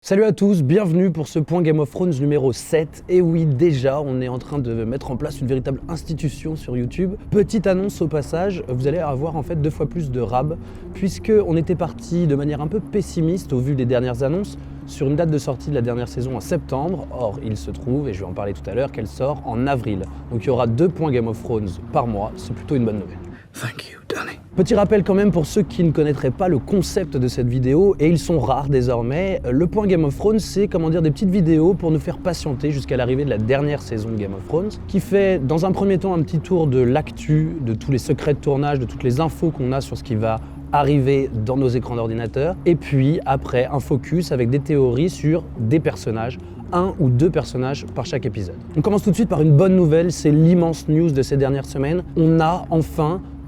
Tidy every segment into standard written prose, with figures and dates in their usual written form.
Salut à tous, bienvenue pour ce point Game of Thrones numéro 7. Et oui, déjà, on est en train de mettre en place une véritable institution sur YouTube. Petite annonce au passage, vous allez avoir en fait 2 fois plus de rab, puisque on était parti de manière un peu pessimiste au vu des dernières annonces sur une date de sortie de la dernière saison en septembre. Or, il se trouve, et je vais en parler tout à l'heure, qu'elle sort en avril. Donc il y aura 2 points Game of Thrones par mois, c'est plutôt une bonne nouvelle. Thank you, Danny. Petit rappel quand même pour ceux qui ne connaîtraient pas le concept de cette vidéo, et ils sont rares désormais, le point Game of Thrones c'est des petites vidéos pour nous faire patienter jusqu'à l'arrivée de la dernière saison de Game of Thrones, qui fait dans un premier temps un petit tour de l'actu, de tous les secrets de tournage, de toutes les infos qu'on a sur ce qui va arriver dans nos écrans d'ordinateur, et puis après un focus avec des théories sur des personnages, 1 ou 2 personnages par chaque épisode. On commence tout de suite par une bonne nouvelle, c'est l'immense news de ces dernières semaines.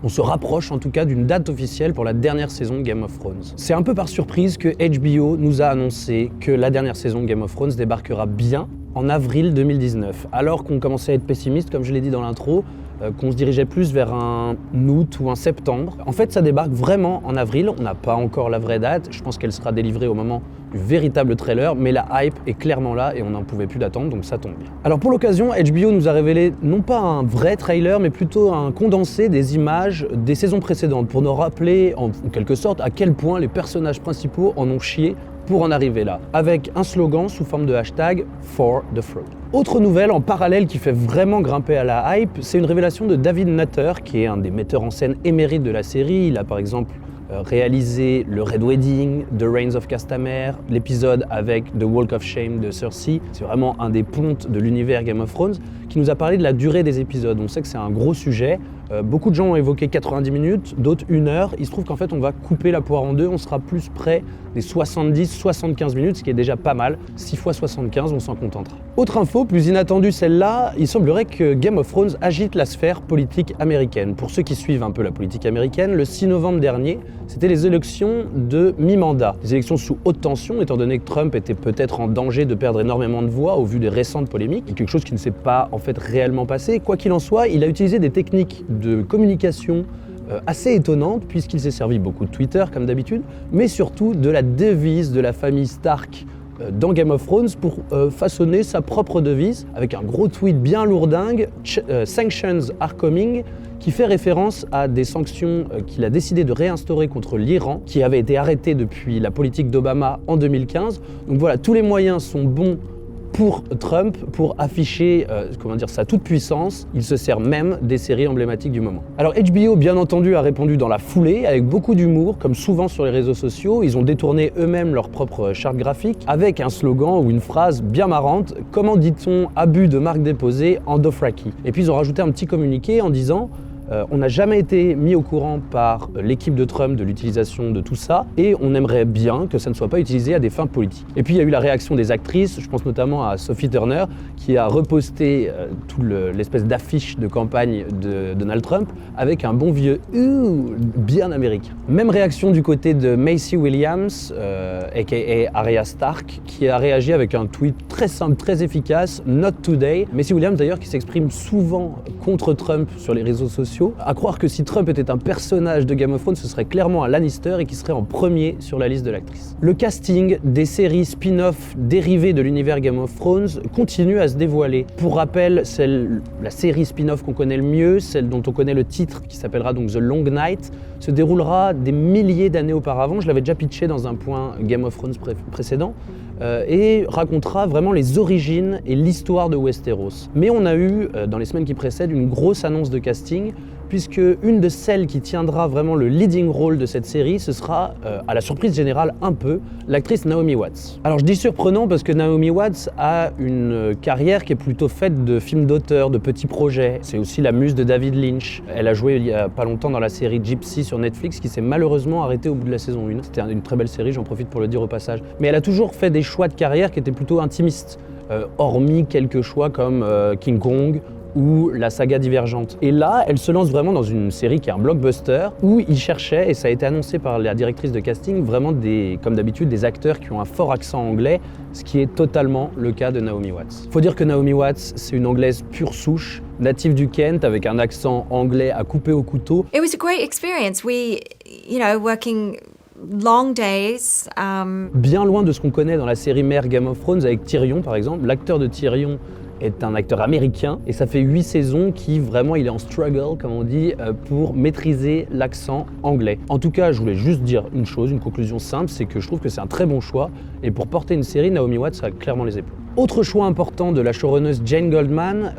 On se rapproche en tout cas d'une date officielle pour la dernière saison de Game of Thrones. C'est un peu par surprise que HBO nous a annoncé que la dernière saison de Game of Thrones débarquera bien en avril 2019, alors qu'on commençait à être pessimiste, comme je l'ai dit dans l'intro, qu'on se dirigeait plus vers un août ou un septembre. En fait, ça débarque vraiment en avril, on n'a pas encore la vraie date, je pense qu'elle sera délivrée au moment du véritable trailer, mais la hype est clairement là et on n'en pouvait plus d'attendre, donc ça tombe bien. Alors pour l'occasion, HBO nous a révélé non pas un vrai trailer, mais plutôt un condensé des images des saisons précédentes, pour nous rappeler en quelque sorte à quel point les personnages principaux en ont chié pour en arriver là, avec un slogan sous forme de hashtag For the Throne. Autre nouvelle en parallèle qui fait vraiment grimper à la hype, c'est une révélation de David Nutter, qui est un des metteurs en scène émérites de la série. Il a par exemple réalisé le Red Wedding, The Reigns of Castamere, l'épisode avec The Walk of Shame de Cersei. C'est vraiment un des pontes de l'univers Game of Thrones, qui nous a parlé de la durée des épisodes. On sait que c'est un gros sujet. Beaucoup de gens ont évoqué 90 minutes, d'autres 1 heure. Il se trouve qu'en fait, on va couper la poire en 2. On sera plus près des 70-75 minutes, ce qui est déjà pas mal. 6 fois 75, on s'en contentera. Autre info, plus inattendue celle-là, il semblerait que Game of Thrones agite la sphère politique américaine. Pour ceux qui suivent un peu la politique américaine, le 6 novembre dernier, c'était les élections de mi-mandat. Des élections sous haute tension, étant donné que Trump était peut-être en danger de perdre énormément de voix au vu des récentes polémiques. Et quelque chose qui ne s'est pas en fait réellement passé. Quoi qu'il en soit, il a utilisé des techniques de communication assez étonnantes, puisqu'il s'est servi beaucoup de Twitter comme d'habitude, mais surtout de la devise de la famille Stark dans Game of Thrones pour façonner sa propre devise avec un gros tweet bien lourdingue, Sanctions are coming, qui fait référence à des sanctions qu'il a décidé de réinstaurer contre l'Iran, qui avait été arrêté depuis la politique d'Obama en 2015. Donc voilà, tous les moyens sont bons pour Trump, pour afficher sa toute-puissance. Il se sert même des séries emblématiques du moment. Alors HBO, bien entendu, a répondu dans la foulée, avec beaucoup d'humour, comme souvent sur les réseaux sociaux. Ils ont détourné eux-mêmes leur propre charte graphique, avec un slogan ou une phrase bien marrante, « Comment dit-on abus de marque déposée en Dothraki ?» Et puis ils ont rajouté un petit communiqué en disant on n'a jamais été mis au courant par l'équipe de Trump de l'utilisation de tout ça et on aimerait bien que ça ne soit pas utilisé à des fins politiques. Et puis il y a eu la réaction des actrices, je pense notamment à Sophie Turner qui a reposté l'espèce d'affiche de campagne de Donald Trump avec un bon vieux « ouh » bien américain. Même réaction du côté de Maisie Williams, aka Arya Stark, qui a réagi avec un tweet très simple, très efficace, « Not today ». Maisie Williams d'ailleurs qui s'exprime souvent contre Trump sur les réseaux sociaux, à croire que si Trump était un personnage de Game of Thrones, ce serait clairement un Lannister et qui serait en premier sur la liste de l'actrice. Le casting des séries spin-off dérivées de l'univers Game of Thrones continue à se dévoiler. Pour rappel, la série spin-off qu'on connaît le mieux, celle dont on connaît le titre, qui s'appellera donc The Long Night, se déroulera des milliers d'années auparavant. Je l'avais déjà pitché dans un point Game of Thrones précédent, et racontera vraiment les origines et l'histoire de Westeros. Mais on a eu, dans les semaines qui précèdent, une grosse annonce de casting, puisque une de celles qui tiendra vraiment le leading role de cette série, ce sera, à la surprise générale un peu, l'actrice Naomi Watts. Alors je dis surprenant parce que Naomi Watts a une carrière qui est plutôt faite de films d'auteur, de petits projets. C'est aussi la muse de David Lynch. Elle a joué il y a pas longtemps dans la série Gypsy sur Netflix, qui s'est malheureusement arrêtée au bout de la saison 1. C'était une très belle série, j'en profite pour le dire au passage. Mais elle a toujours fait des choix de carrière qui étaient plutôt intimistes, hormis quelques choix comme King Kong ou la saga Divergente. Et là, elle se lance vraiment dans une série qui est un blockbuster où il cherchait, et ça a été annoncé par la directrice de casting, vraiment comme d'habitude, des acteurs qui ont un fort accent anglais, ce qui est totalement le cas de Naomi Watts. Faut dire que Naomi Watts, c'est une anglaise pure souche, native du Kent, avec un accent anglais à couper au couteau. It was a great experience. Working long days. Bien loin de ce qu'on connaît dans la série mère Game of Thrones avec Tyrion par exemple, l'acteur de Tyrion est un acteur américain et ça fait 8 saisons qui vraiment il est en struggle comme on dit pour maîtriser l'accent anglais. En tout cas je voulais juste dire une chose, une conclusion simple, c'est que je trouve que c'est un très bon choix et pour porter une série, Naomi Watts a clairement les épaules. Autre choix important de la showrunneuse Jane Goldman,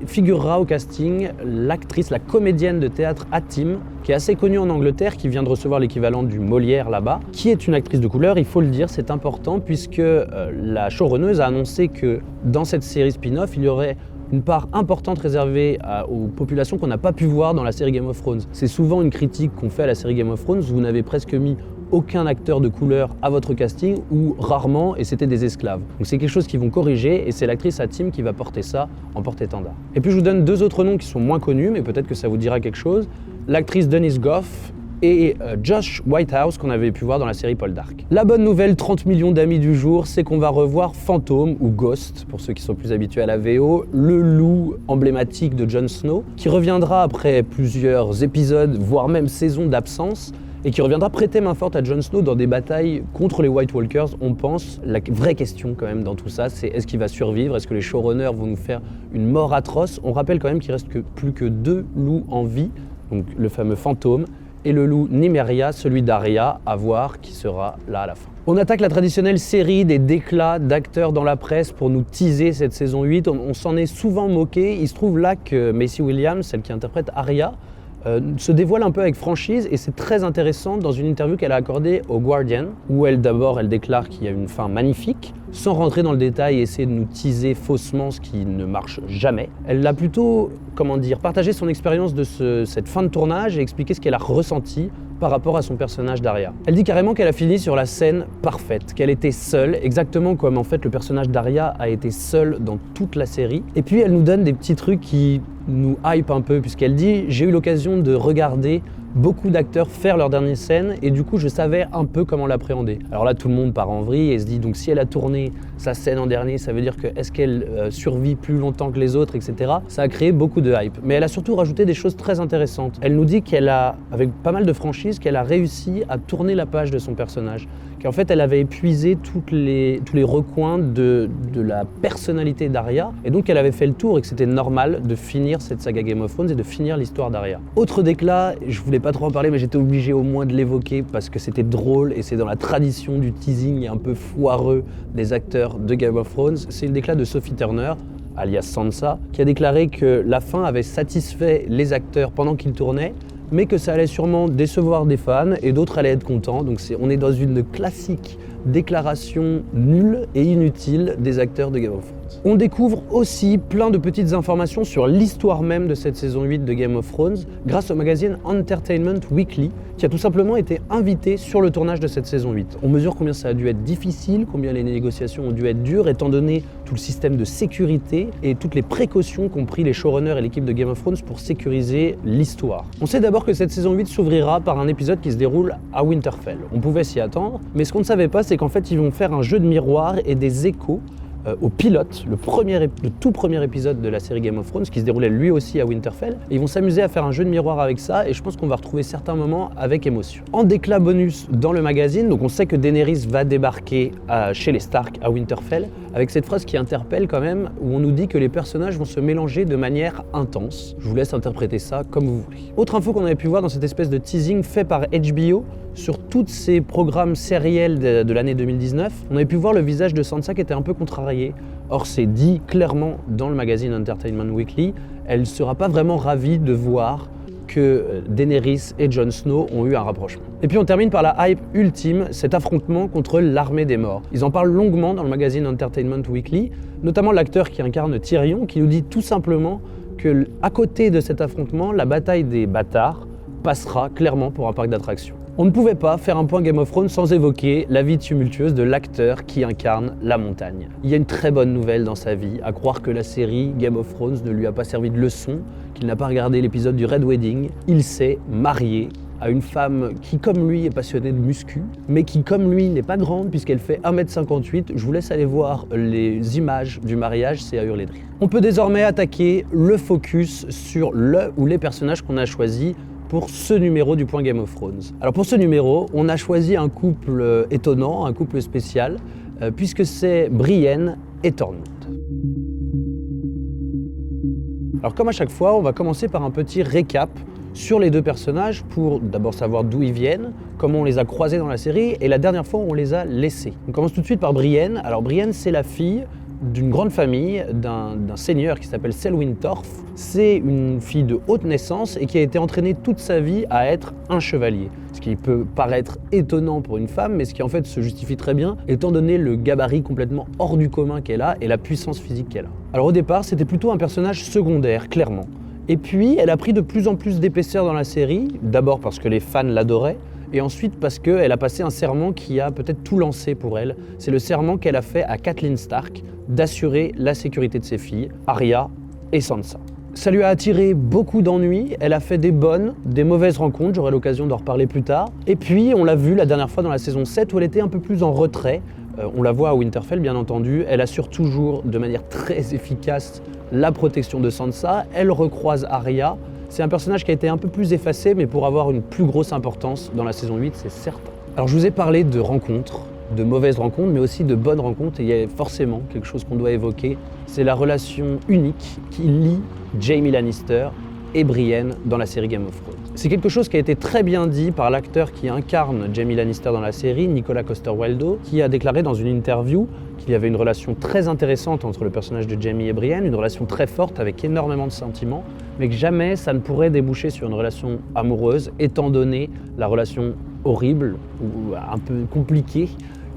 figurera au casting l'actrice, la comédienne de théâtre Hatim, qui est assez connue en Angleterre, qui vient de recevoir l'équivalent du Molière là-bas, qui est une actrice de couleur, il faut le dire, c'est important, puisque la showrunneuse a annoncé que dans cette série spin-off, il y aurait une part importante réservée aux populations qu'on n'a pas pu voir dans la série Game of Thrones. C'est souvent une critique qu'on fait à la série Game of Thrones, vous n'avez presque mis aucun acteur de couleur à votre casting, ou rarement, et c'était des esclaves. Donc c'est quelque chose qu'ils vont corriger, et c'est l'actrice Hatim qui va porter ça en porte-étendard. Et puis je vous donne 2 autres noms qui sont moins connus, mais peut-être que ça vous dira quelque chose. L'actrice Denise Gough et Josh Whitehouse qu'on avait pu voir dans la série Paul Dark. La bonne nouvelle, 30 millions d'amis du jour, c'est qu'on va revoir Fantôme, ou Ghost, pour ceux qui sont plus habitués à la VO, le loup emblématique de Jon Snow, qui reviendra après plusieurs épisodes, voire même saisons d'absence, et qui reviendra prêter main forte à Jon Snow dans des batailles contre les White Walkers. On pense, la vraie question quand même dans tout ça, c'est est-ce qu'il va survivre? Est-ce que les showrunners vont nous faire une mort atroce? On rappelle quand même qu'il reste plus que 2 loups en vie, donc le fameux Fantôme, et le loup Nymeria, celui d'Arya, à voir qui sera là à la fin. On attaque la traditionnelle série des déclats d'acteurs dans la presse pour nous teaser cette saison 8. On s'en est souvent moqué. Il se trouve là que Maisie Williams, celle qui interprète Arya, se dévoile un peu avec franchise et c'est très intéressant dans une interview qu'elle a accordée au Guardian où elle déclare qu'il y a une fin magnifique sans rentrer dans le détail et essayer de nous teaser faussement ce qui ne marche jamais. Elle a plutôt, partagé son expérience de cette fin de tournage et expliqué ce qu'elle a ressenti par rapport à son personnage d'Arya. Elle dit carrément qu'elle a fini sur la scène parfaite, qu'elle était seule, exactement comme en fait le personnage d'Arya a été seul dans toute la série. Et puis elle nous donne des petits trucs qui nous hype un peu, puisqu'elle dit « J'ai eu l'occasion de regarder beaucoup d'acteurs faire leur dernière scène et du coup je savais un peu comment l'appréhender. » Alors là tout le monde part en vrille et se dit donc si elle a tourné sa scène en dernier, ça veut dire que est-ce qu'elle survit plus longtemps que les autres, etc. Ça a créé beaucoup de hype. Mais elle a surtout rajouté des choses très intéressantes. Elle nous dit qu'elle a, avec pas mal de franchise, qu'elle a réussi à tourner la page de son personnage. Qu'en fait elle avait épuisé tous les recoins de la personnalité d'Arya et donc elle avait fait le tour et que c'était normal de finir cette saga Game of Thrones et de finir l'histoire d'Arya. Autre déclat, je voulais pas trop en parler mais j'étais obligé au moins de l'évoquer parce que c'était drôle et c'est dans la tradition du teasing un peu foireux des acteurs de Game of Thrones. C'est une déclat de Sophie Turner, alias Sansa, qui a déclaré que la fin avait satisfait les acteurs pendant qu'ils tournaient mais que ça allait sûrement décevoir des fans et d'autres allaient être contents. Donc on est dans une classique déclaration nulle et inutile des acteurs de Game of Thrones. On découvre aussi plein de petites informations sur l'histoire même de cette saison 8 de Game of Thrones grâce au magazine Entertainment Weekly qui a tout simplement été invité sur le tournage de cette saison 8. On mesure combien ça a dû être difficile, combien les négociations ont dû être dures étant donné tout le système de sécurité et toutes les précautions qu'ont pris les showrunners et l'équipe de Game of Thrones pour sécuriser l'histoire. On sait d'abord que cette saison 8 s'ouvrira par un épisode qui se déroule à Winterfell. On pouvait s'y attendre, mais ce qu'on ne savait pas, c'est qu'en fait ils vont faire un jeu de miroir et des échos au pilote, le tout premier épisode de la série Game of Thrones qui se déroulait lui aussi à Winterfell. Et ils vont s'amuser à faire un jeu de miroir avec ça et je pense qu'on va retrouver certains moments avec émotion. En déclat bonus dans le magazine, donc on sait que Daenerys va débarquer chez les Stark à Winterfell avec cette phrase qui interpelle quand même où on nous dit que les personnages vont se mélanger de manière intense. Je vous laisse interpréter ça comme vous voulez. Autre info qu'on avait pu voir dans cette espèce de teasing fait par HBO sur tous ces programmes sériels de l'année 2019, on avait pu voir le visage de Sansa qui était un peu contrarié. Or, c'est dit clairement dans le magazine Entertainment Weekly, elle ne sera pas vraiment ravie de voir que Daenerys et Jon Snow ont eu un rapprochement. Et puis on termine par la hype ultime, cet affrontement contre l'armée des morts. Ils en parlent longuement dans le magazine Entertainment Weekly, notamment l'acteur qui incarne Tyrion, qui nous dit tout simplement que à côté de cet affrontement, la bataille des bâtards passera clairement pour un parc d'attractions. On ne pouvait pas faire un point Game of Thrones sans évoquer la vie tumultueuse de l'acteur qui incarne la montagne. Il y a une très bonne nouvelle dans sa vie, à croire que la série Game of Thrones ne lui a pas servi de leçon, qu'il n'a pas regardé l'épisode du Red Wedding. Il s'est marié à une femme qui, comme lui, est passionnée de muscu, mais qui, comme lui, n'est pas grande puisqu'elle fait 1m58. Je vous laisse aller voir les images du mariage, c'est à hurler de rire. On peut désormais attaquer le focus sur le ou les personnages qu'on a choisis pour ce numéro du Point Game of Thrones. Alors pour ce numéro, on a choisi un couple étonnant, un couple spécial, puisque c'est Brienne et Tormund. Alors comme à chaque fois, on va commencer par un petit récap sur les deux personnages pour d'abord savoir d'où ils viennent, comment on les a croisés dans la série et la dernière fois où on les a laissés. On commence tout de suite par Brienne. Alors Brienne, c'est la fille d'une grande famille, d'un seigneur qui s'appelle Selwyn Torf. C'est une fille de haute naissance et qui a été entraînée toute sa vie à être un chevalier. Ce qui peut paraître étonnant pour une femme, mais ce qui en fait se justifie très bien, étant donné le gabarit complètement hors du commun qu'elle a et la puissance physique qu'elle a. Alors au départ, c'était plutôt un personnage secondaire, clairement. Et puis, elle a pris de plus en plus d'épaisseur dans la série, d'abord parce que les fans l'adoraient, et ensuite parce qu'elle a passé un serment qui a peut-être tout lancé pour elle. C'est le serment qu'elle a fait à Catelyn Stark d'assurer la sécurité de ses filles, Arya et Sansa. Ça lui a attiré beaucoup d'ennuis, elle a fait des bonnes, des mauvaises rencontres, j'aurai l'occasion d'en reparler plus tard. Et puis, on l'a vu la dernière fois dans la saison 7 où elle était un peu plus en retrait. On la voit à Winterfell, bien entendu. Elle assure toujours de manière très efficace la protection de Sansa. Elle recroise Arya. C'est un personnage qui a été un peu plus effacé, mais pour avoir une plus grosse importance dans la saison 8, c'est certain. Alors je vous ai parlé de rencontres, de mauvaises rencontres, mais aussi de bonnes rencontres. Et il y a forcément quelque chose qu'on doit évoquer. C'est la relation unique qui lie Jaime Lannister et Brienne dans la série Game of Thrones. C'est quelque chose qui a été très bien dit par l'acteur qui incarne Jaime Lannister dans la série, Nicolas Coster-Waldau, qui a déclaré dans une interview qu'il y avait une relation très intéressante entre le personnage de Jaime et Brienne, une relation très forte avec énormément de sentiments, mais que jamais ça ne pourrait déboucher sur une relation amoureuse, étant donné la relation horrible ou un peu compliquée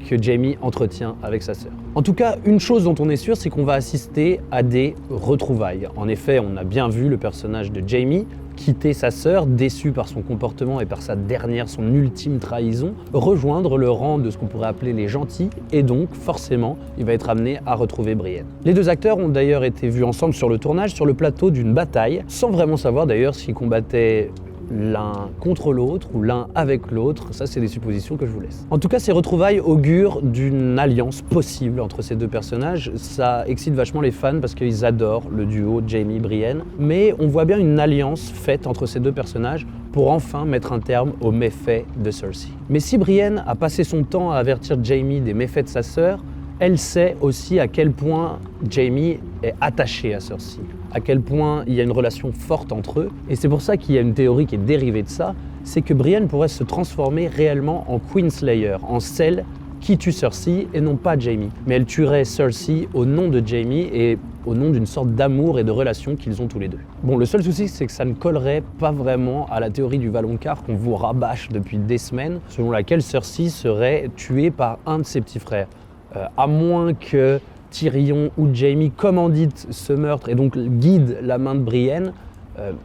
que Jaime entretient avec sa sœur. En tout cas, une chose dont on est sûr, c'est qu'on va assister à des retrouvailles. En effet, on a bien vu le personnage de Jaime quitter sa sœur, déçu par son comportement et par son ultime trahison, rejoindre le rang de ce qu'on pourrait appeler les gentils, et donc, forcément, il va être amené à retrouver Brienne. Les deux acteurs ont d'ailleurs été vus ensemble sur le tournage, sur le plateau d'une bataille, sans vraiment savoir d'ailleurs s'ils combattaient l'un contre l'autre ou l'un avec l'autre, ça c'est des suppositions que je vous laisse. En tout cas, ces retrouvailles augurent d'une alliance possible entre ces deux personnages. Ça excite vachement les fans parce qu'ils adorent le duo Jaime-Brienne, mais on voit bien une alliance faite entre ces deux personnages pour enfin mettre un terme aux méfaits de Cersei. Mais si Brienne a passé son temps à avertir Jaime des méfaits de sa sœur, elle sait aussi à quel point Jaime est attaché à Cersei, à quel point il y a une relation forte entre eux. Et c'est pour ça qu'il y a une théorie qui est dérivée de ça, c'est que Brienne pourrait se transformer réellement en Queenslayer, en celle qui tue Cersei et non pas Jaime. Mais elle tuerait Cersei au nom de Jaime et au nom d'une sorte d'amour et de relation qu'ils ont tous les deux. Bon, le seul souci, c'est que ça ne collerait pas vraiment à la théorie du Valonqar qu'on vous rabâche depuis des semaines, selon laquelle Cersei serait tuée par un de ses petits frères. À moins que Tyrion ou Jaime commanditent ce meurtre et donc guident la main de Brienne,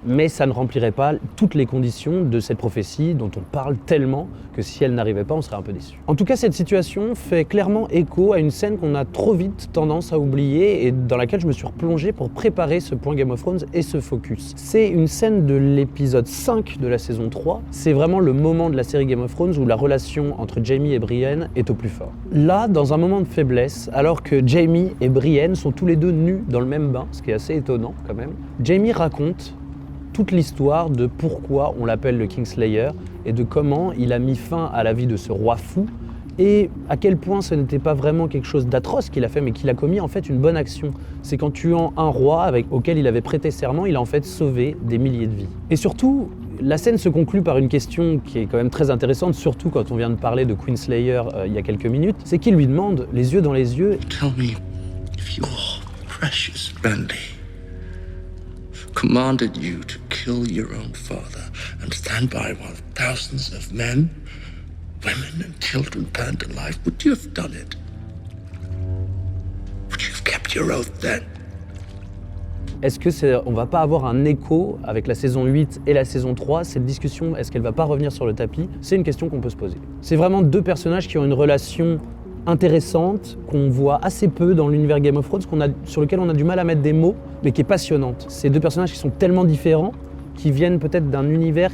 mais ça ne remplirait pas toutes les conditions de cette prophétie dont on parle tellement que si elle n'arrivait pas, on serait un peu déçu. En tout cas, cette situation fait clairement écho à une scène qu'on a trop vite tendance à oublier et dans laquelle je me suis replongé pour préparer ce point Game of Thrones et ce focus. C'est une scène de l'épisode 5 de la saison 3. C'est vraiment le moment de la série Game of Thrones où la relation entre Jaime et Brienne est au plus fort. Là, dans un moment de faiblesse, alors que Jaime et Brienne sont tous les deux nus dans le même bain, ce qui est assez étonnant quand même, Jaime raconte toute l'histoire de pourquoi on l'appelle le Kingslayer et de comment il a mis fin à la vie de ce roi fou et à quel point ce n'était pas vraiment quelque chose d'atroce qu'il a fait mais qu'il a commis en fait une bonne action. C'est qu'en tuant un roi auquel il avait prêté serment, il a en fait sauvé des milliers de vies. Et surtout, la scène se conclut par une question qui est quand même très intéressante, surtout quand on vient de parler de Queenslayer il y a quelques minutes, c'est qu'il lui demande, les yeux dans les yeux, « Tell me if your precious Randy commanded you to kill your own father and stand by while thousands of men, women and children burned alive, would you have done it? Would you have kept your oath then? » Est-ce qu'on va pas avoir un écho avec la saison 8 et la saison 3 ? Cette discussion, est-ce qu'elle va pas revenir sur le tapis ? C'est une question qu'on peut se poser. C'est vraiment deux personnages qui ont une relation intéressante, qu'on voit assez peu dans l'univers Game of Thrones, sur lequel on a du mal à mettre des mots, mais qui est passionnante. Ces deux personnages qui sont tellement différents, qui viennent peut-être d'un univers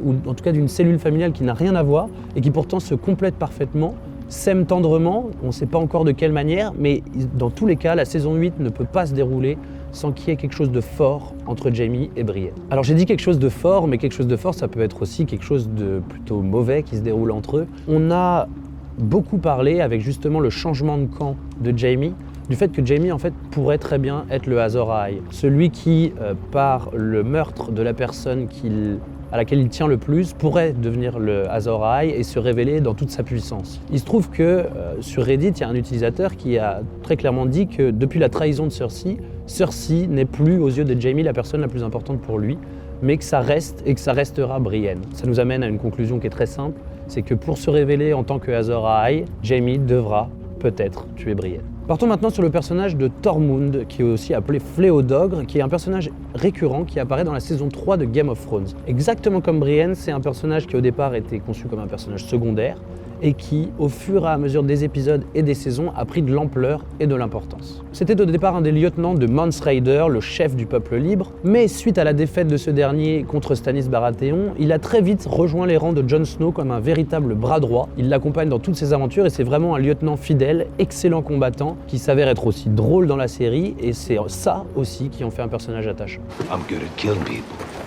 ou en tout cas d'une cellule familiale qui n'a rien à voir, et qui pourtant se complètent parfaitement, s'aiment tendrement, on ne sait pas encore de quelle manière, mais dans tous les cas, la saison 8 ne peut pas se dérouler sans qu'il y ait quelque chose de fort entre Jaime et Brienne. Alors j'ai dit quelque chose de fort, mais quelque chose de fort, ça peut être aussi quelque chose de plutôt mauvais qui se déroule entre eux. On a beaucoup parlé avec justement le changement de camp de Jaime, du fait que Jaime en fait pourrait très bien être le Azor Ahai, celui qui, par le meurtre de la personne à laquelle il tient le plus, pourrait devenir le Azor Ahai et se révéler dans toute sa puissance. Il se trouve que sur Reddit, il y a un utilisateur qui a très clairement dit que depuis la trahison de Cersei, Cersei n'est plus aux yeux de Jaime la personne la plus importante pour lui, mais que ça reste et que ça restera Brienne. Ça nous amène à une conclusion qui est très simple, c'est que pour se révéler en tant que Azor Ahai, Jaime devra peut-être tuer Brienne. Partons maintenant sur le personnage de Tormund, qui est aussi appelé Fléau d'Ogre, qui est un personnage récurrent qui apparaît dans la saison 3 de Game of Thrones. Exactement comme Brienne, c'est un personnage qui au départ était conçu comme un personnage secondaire et qui, au fur et à mesure des épisodes et des saisons, a pris de l'ampleur et de l'importance. C'était au départ un des lieutenants de Mance Rayder, le chef du peuple libre, mais suite à la défaite de ce dernier contre Stannis Baratheon, il a très vite rejoint les rangs de Jon Snow comme un véritable bras droit. Il l'accompagne dans toutes ses aventures et c'est vraiment un lieutenant fidèle, excellent combattant, qui s'avère être aussi drôle dans la série, et c'est ça aussi qui en fait un personnage attachant. I'm good at killing people.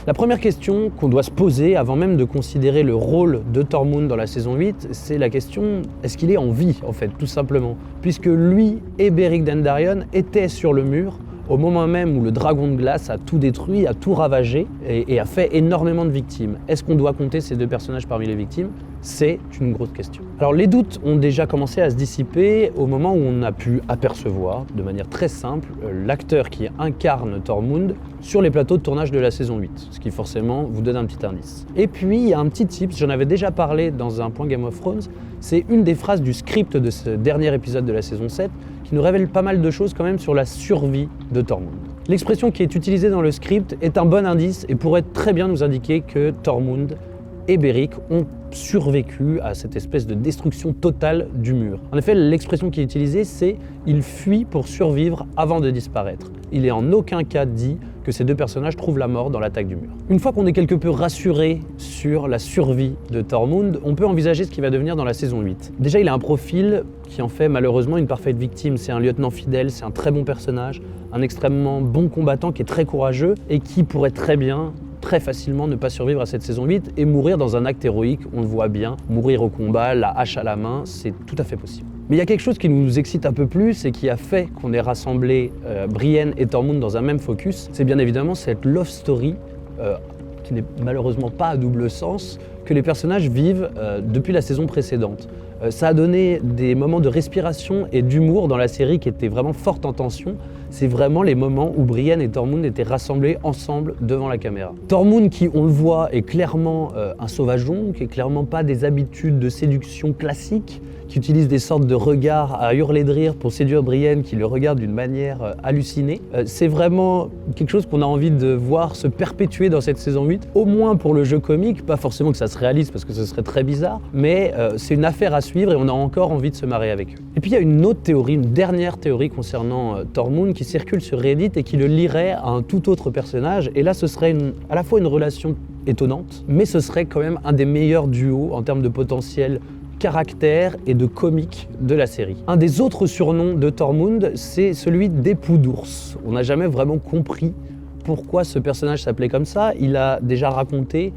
La première question qu'on doit se poser avant même de considérer le rôle de Tormund dans la saison 8, c'est la question, est-ce qu'il est en vie en fait, tout simplement. Puisque lui et Beric Dondarrion étaient sur le mur au moment même où le dragon de glace a tout détruit, a tout ravagé et a fait énormément de victimes. Est-ce qu'on doit compter ces deux personnages parmi les victimes ? C'est une grosse question. Alors les doutes ont déjà commencé à se dissiper au moment où on a pu apercevoir de manière très simple l'acteur qui incarne Tormund sur les plateaux de tournage de la saison 8, ce qui forcément vous donne un petit indice. Et puis il y a un petit tip, j'en avais déjà parlé dans un point Game of Thrones, c'est une des phrases du script de ce dernier épisode de la saison 7 qui nous révèle pas mal de choses quand même sur la survie de Tormund. L'expression qui est utilisée dans le script est un bon indice et pourrait très bien nous indiquer que Tormund et Beric ont survécu à cette espèce de destruction totale du mur. En effet, l'expression qui est utilisée, c'est « il fuit pour survivre avant de disparaître ». Il est en aucun cas dit que ces deux personnages trouvent la mort dans l'attaque du mur. Une fois qu'on est quelque peu rassuré sur la survie de Tormund, on peut envisager ce qu'il va devenir dans la saison 8. Déjà, il a un profil qui en fait malheureusement une parfaite victime. C'est un lieutenant fidèle, c'est un très bon personnage, un extrêmement bon combattant qui est très courageux et qui pourrait très facilement ne pas survivre à cette saison 8 et mourir dans un acte héroïque, on le voit bien, mourir au combat, la hache à la main, c'est tout à fait possible. Mais il y a quelque chose qui nous excite un peu plus et qui a fait qu'on ait rassemblé Brienne et Tormund dans un même focus, c'est bien évidemment cette love story qui n'est malheureusement pas à double sens, que les personnages vivent depuis la saison précédente. Ça a donné des moments de respiration et d'humour dans la série qui étaient vraiment fortes en tension. C'est vraiment les moments où Brienne et Tormund étaient rassemblés ensemble devant la caméra. Tormund qui, on le voit, est clairement un sauvageon, qui est clairement pas des habitudes de séduction classiques, qui utilise des sortes de regards à hurler de rire pour séduire Brienne, qui le regarde d'une manière hallucinée. C'est vraiment quelque chose qu'on a envie de voir se perpétuer dans cette saison 8, au moins pour le jeu comique, pas forcément que ça se réalise parce que ce serait très bizarre, mais c'est une affaire à suivre et on a encore envie de se marrer avec eux. Et puis il y a une autre théorie, une dernière théorie concernant Tormund qui circule sur Reddit et qui le lierait à un tout autre personnage, et là ce serait à la fois une relation étonnante, mais ce serait quand même un des meilleurs duos en termes de potentiel caractère et de comique de la série. Un des autres surnoms de Tormund, c'est celui d'époux d'ours. On n'a jamais vraiment compris pourquoi ce personnage s'appelait comme ça. Il a déjà raconté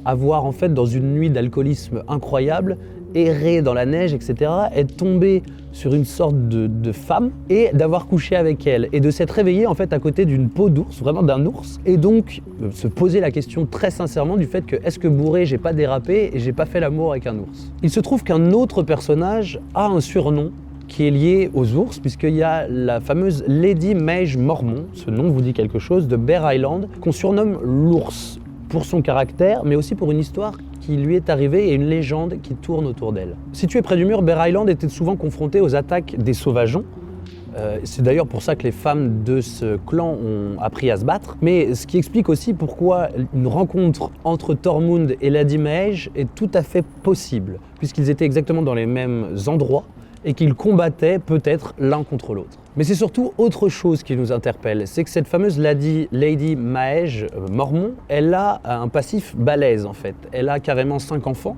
avoir en fait dans une nuit d'alcoolisme incroyable erré dans la neige, etc., être tombé sur une sorte de femme et d'avoir couché avec elle et de s'être réveillé en fait à côté d'une peau d'ours, vraiment d'un ours, et donc se poser la question très sincèrement du fait que est-ce que bourré j'ai pas dérapé et j'ai pas fait l'amour avec un ours. Il se trouve qu'un autre personnage a un surnom qui est lié aux ours, puisqu'il y a la fameuse Lady Maege Mormont, ce nom vous dit quelque chose, de Bear Island, qu'on surnomme l'ours, pour son caractère, mais aussi pour une histoire qui lui est arrivée et une légende qui tourne autour d'elle. Située près du mur, Bear Island était souvent confrontée aux attaques des sauvageons. C'est d'ailleurs pour ça que les femmes de ce clan ont appris à se battre, mais ce qui explique aussi pourquoi une rencontre entre Tormund et Lady Maege est tout à fait possible, puisqu'ils étaient exactement dans les mêmes endroits et qu'ils combattaient peut-être l'un contre l'autre. Mais c'est surtout autre chose qui nous interpelle, c'est que cette fameuse Lady Maege Mormont, elle a un passif balèze en fait. Elle a carrément 5 enfants,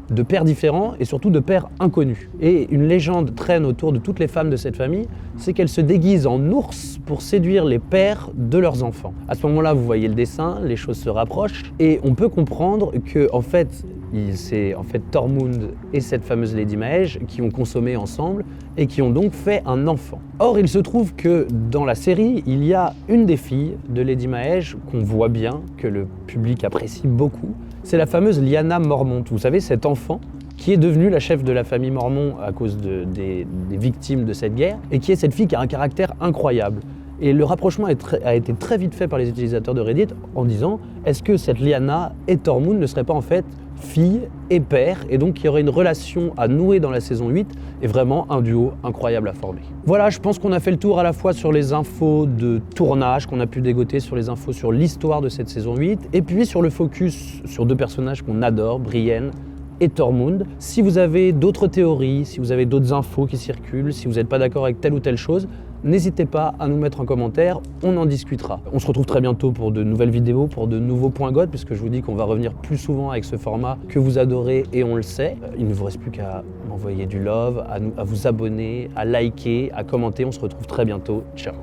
de pères différents et surtout de pères inconnus. Et une légende traîne autour de toutes les femmes de cette famille, c'est qu'elles se déguisent en ours pour séduire les pères de leurs enfants. À ce moment-là, vous voyez le dessin, les choses se rapprochent et on peut comprendre que c'est Tormund et cette fameuse Lady Maege qui ont consommé ensemble et qui ont donc fait un enfant. Or, il se trouve que dans la série, il y a une des filles de Lady Maege qu'on voit bien, que le public apprécie beaucoup. C'est la fameuse Lyanna Mormont. Vous savez, cet enfant qui est devenue la chef de la famille Mormont à cause des victimes de cette guerre et qui est cette fille qui a un caractère incroyable. Et le rapprochement a été très vite fait par les utilisateurs de Reddit en disant est-ce que cette Lyanna et Tormund ne seraient pas en fait fille et père, et donc il y aurait une relation à nouer dans la saison 8 et vraiment un duo incroyable à former. Voilà, je pense qu'on a fait le tour à la fois sur les infos de tournage qu'on a pu dégoter, sur les infos sur l'histoire de cette saison 8 et puis sur le focus sur deux personnages qu'on adore, Brienne et Tormund. Si vous avez d'autres théories, si vous avez d'autres infos qui circulent, si vous n'êtes pas d'accord avec telle ou telle chose, n'hésitez pas à nous mettre en commentaire, on en discutera. On se retrouve très bientôt pour de nouvelles vidéos, pour de nouveaux points GOT, puisque je vous dis qu'on va revenir plus souvent avec ce format que vous adorez et on le sait. Il ne vous reste plus qu'à m'envoyer du love, à vous abonner, à liker, à commenter. On se retrouve très bientôt. Ciao.